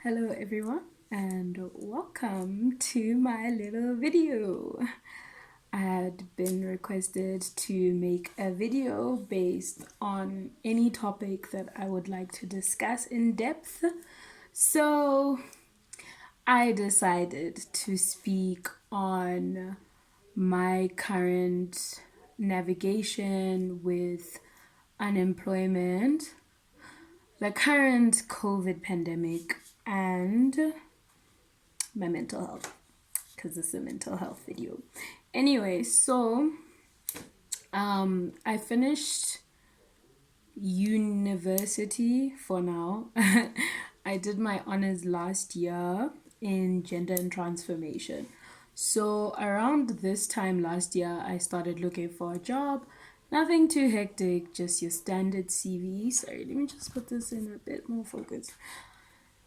Hello everyone and welcome to my little video. I had been requested to make a video based on any topic that I would like to discuss in depth. So I decided to speak on my current navigation with unemployment, the current COVID pandemic, and my mental health, because it's a mental health video. Anyway, so I finished university for now. I did my honors last year in gender and transformation. So around this time last year, I started looking for a job. Nothing too hectic, just your standard CV. Sorry, let me just put this in a bit more focus.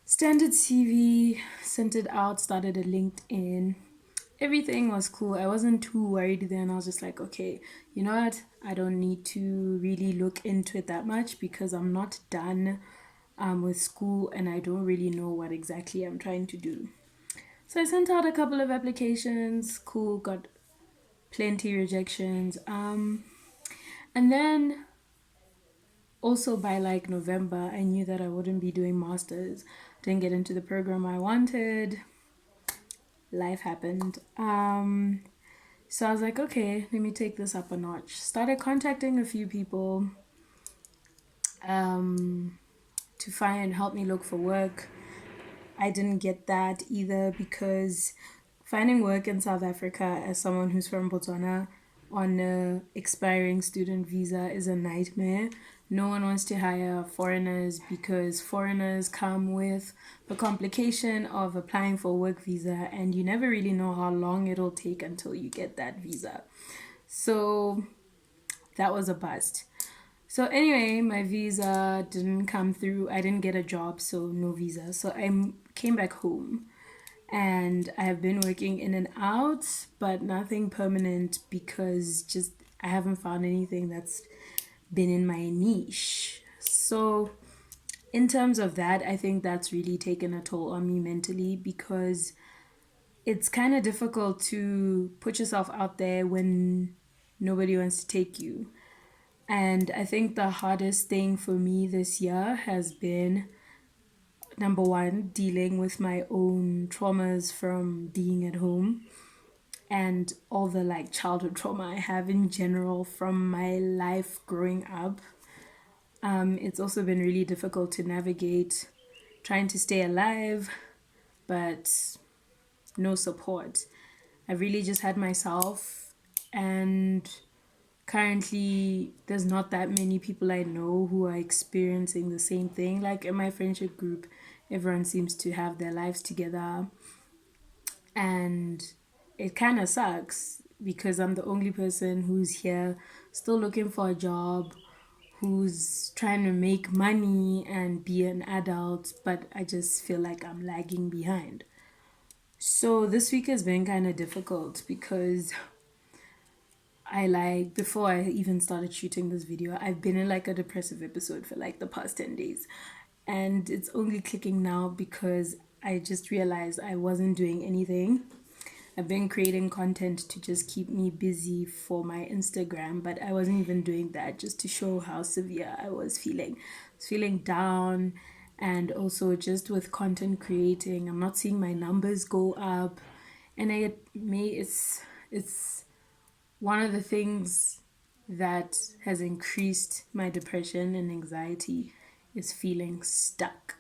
Standard CV, sent it out, started a LinkedIn. Everything was cool. I wasn't too worried then. I was just like, okay, you know what? I don't need to really look into it that much because I'm not done with school and I don't really know what exactly I'm trying to do. So I sent out a couple of applications. Cool, got plenty rejections. And then also by like November, I knew that I wouldn't be doing masters. Didn't get into the program I wanted. Life happened. So I was like, okay, let me take this up a notch. Started contacting a few people to find help me look for work. I didn't get that either because finding work in South Africa as someone who's from Botswana on a expiring student visa is a nightmare. No one wants to hire foreigners because foreigners come with the complication of applying for a work visa and you never really know how long it'll take until you get that visa. So that was a bust. So anyway, my visa didn't come through. I didn't get a job, so no visa. So I came back home and I have been working in and out, but nothing permanent because just I haven't found anything that's been in my niche. So in terms of that, I think that's really taken a toll on me mentally because it's kind of difficult to put yourself out there when nobody wants to take you. And I think the hardest thing for me this year has been number one, dealing with my own traumas from being at home and all the like childhood trauma I have in general from my life growing up. It's also been really difficult to navigate trying to stay alive, but no support. I really just had myself, and currently there's not that many people I know who are experiencing the same thing. Like in my friendship group, everyone seems to have their lives together, and it kind of sucks because I'm the only person who's here still looking for a job, who's trying to make money and be an adult, but I just feel like I'm lagging behind. So this week has been kind of difficult because I like before I even started shooting this video, I've been in like a depressive episode for like the past 10 days. And it's only clicking now because I just realized I wasn't doing anything. I've been creating content to just keep me busy for my Instagram, but I wasn't even doing that just to show how severe I was feeling. I was feeling down, and also just with content creating, I'm not seeing my numbers go up, and it's one of the things that has increased my depression and anxiety is feeling stuck.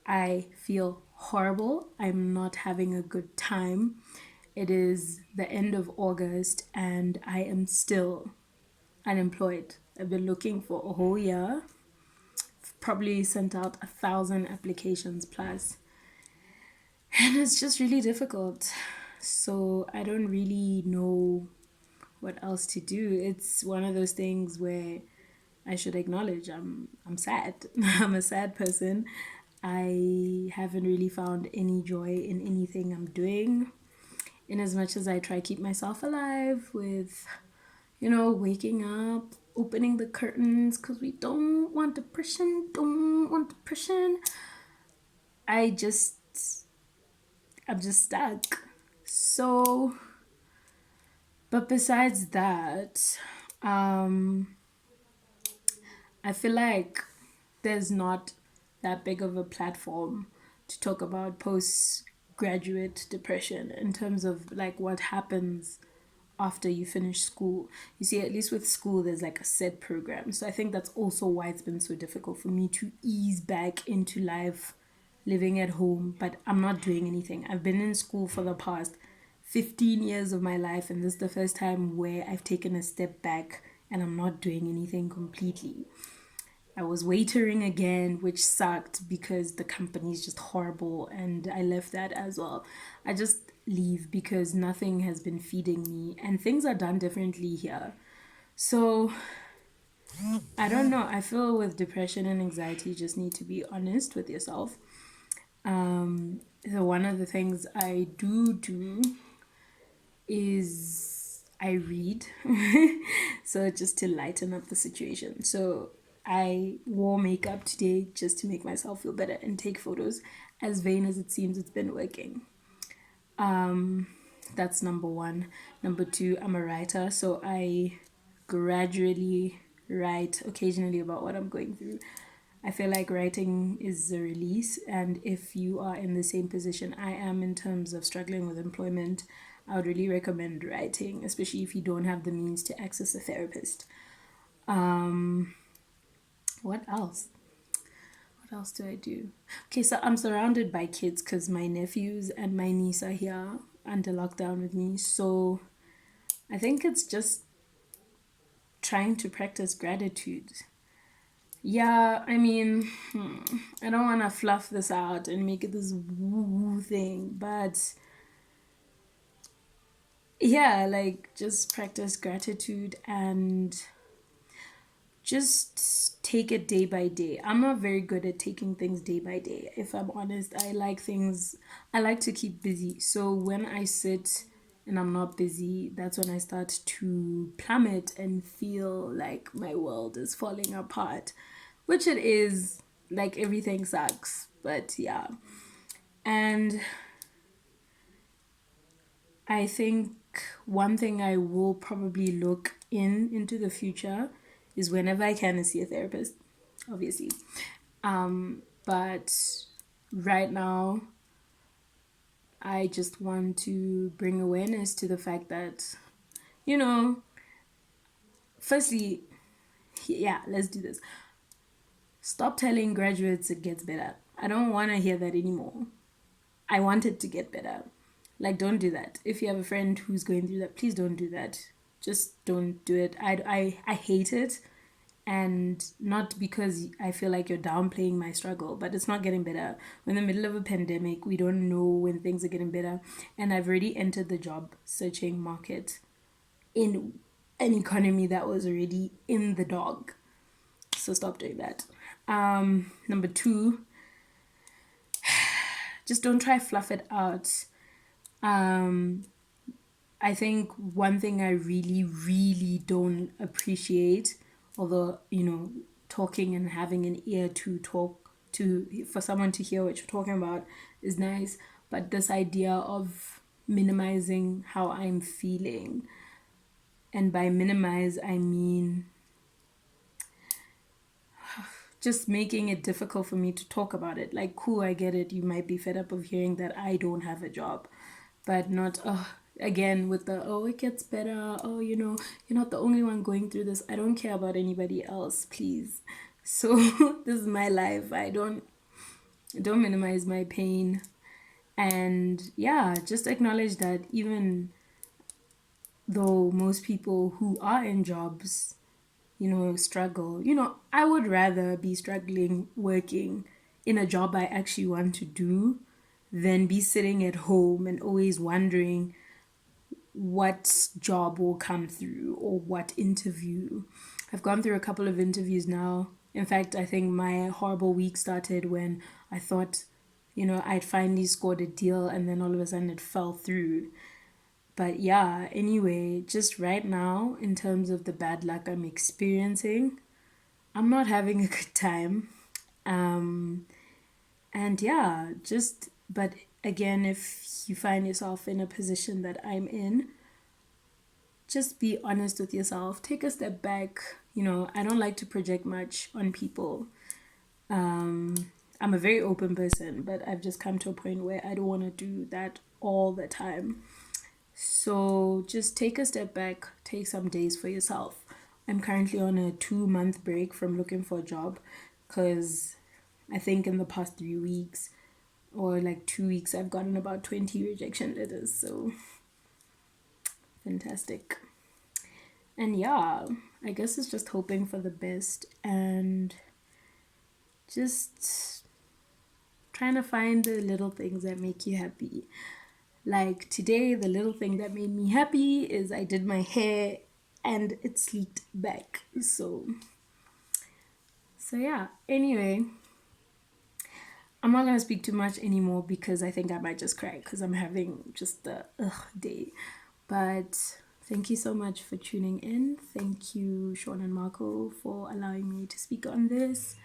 I feel horrible. I'm not having a good time. It is the end of August and I am still unemployed. I've been looking for a whole year. Probably sent out 1,000 applications plus. And it's just really difficult. So I don't really know what else to do. It's one of those things where I should acknowledge I'm sad. I'm a sad person. I haven't really found any joy in anything I'm doing. In as much as I try keep myself alive with, waking up, opening the curtains because we don't want depression, I just, I'm just stuck. So, but besides that, um, I feel like there's not that big of a platform to talk about postgraduate depression in terms of like what happens after you finish school. You see, at least with school, there's like a set program. So I think that's also why it's been so difficult for me to ease back into life, living at home, but I'm not doing anything. I've been in school for the past 15 years of my life, and this is the first time where I've taken a step back and I'm not doing anything completely. I was waitering again, which sucked because the company is just horrible, and I left that as well. I just leave because nothing has been feeding me, and things are done differently here. So I don't know. I feel with depression and anxiety, you just need to be honest with yourself. So one of the things I do is I read. So just to lighten up the situation. So I wore makeup today just to make myself feel better and take photos. As vain as it seems, it's been working. That's number one. Number two, I'm a writer, so I gradually write occasionally about what I'm going through. I feel like writing is a release, and if you are in the same position I am in terms of struggling with employment, I would really recommend writing, especially if you don't have the means to access a therapist. What else? What else do I do? Okay, so I'm surrounded by kids because my nephews and my niece are here under lockdown with me. So I think it's just trying to practice gratitude. Yeah, I mean, I don't want to fluff this out and make it this woo thing, but yeah, like just practice gratitude and just take it day by day. I'm not very good at taking things day by day. If I'm honest, I like to keep busy. So when I sit and I'm not busy, that's when I start to plummet and feel like my world is falling apart, which it is. Like everything sucks, but yeah. And I think one thing I will probably look into the future is whenever I can see a therapist, obviously. But right now, I just want to bring awareness to the fact that, you know, firstly, yeah, let's do this. Stop telling graduates it gets better. I don't want to hear that anymore. I want it to get better. Like, don't do that. If you have a friend who's going through that, please don't do that. Just don't do it. I hate it. And not because I feel like you're downplaying my struggle, but it's not getting better. We're in the middle of a pandemic. We don't know when things are getting better. And I've already entered the job searching market in an economy that was already in the dog. So stop doing that. Number two, just don't try fluff it out. I think one thing I really, really don't appreciate, although, talking and having an ear to talk to, for someone to hear what you're talking about is nice, but this idea of minimizing how I'm feeling, and by minimize, I mean just making it difficult for me to talk about it. Like, cool, I get it. You might be fed up of hearing that I don't have a job, but not, again, with the, it gets better. Oh, you're not the only one going through this. I don't care about anybody else, please. So this is my life. I don't minimize my pain. And yeah, just acknowledge that even though most people who are in jobs struggle. I would rather be struggling working in a job I actually want to do than be sitting at home and always wondering what job will come through or what interview. I've gone through a couple of interviews now. In fact, I think my horrible week started when I thought, I'd finally scored a deal and then all of a sudden it fell through. But yeah, anyway, just right now, in terms of the bad luck I'm experiencing, I'm not having a good time. And yeah, just, but again, if you find yourself in a position that I'm in, just be honest with yourself. Take a step back. You know, I don't like to project much on people. I'm a very open person, but I've just come to a point where I don't want to do that all the time. So just take a step back, take some days for yourself. I'm currently on a 2 month break from looking for a job because I think in the past 3 weeks or like 2 weeks, I've gotten about 20 rejection letters. So fantastic. And yeah, I guess it's just hoping for the best and just trying to find the little things that make you happy. Like today, the little thing that made me happy is I did my hair and it sleeked back. So yeah. Anyway, I'm not gonna speak too much anymore because I think I might just cry because I'm having just the day. But thank you so much for tuning in. Thank you, Sean and Marco, for allowing me to speak on this,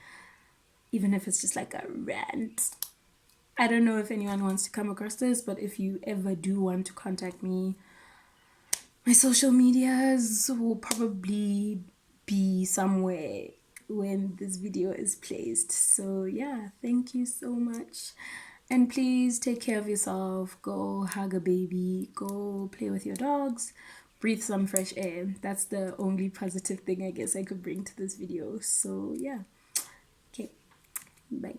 even if it's just like a rant. I don't know if anyone wants to come across this, but if you ever do want to contact me, my social medias will probably be somewhere when this video is placed. So yeah, thank you so much. And please take care of yourself. Go hug a baby. Go play with your dogs. Breathe some fresh air. That's the only positive thing I guess I could bring to this video. So yeah. Okay. Bye.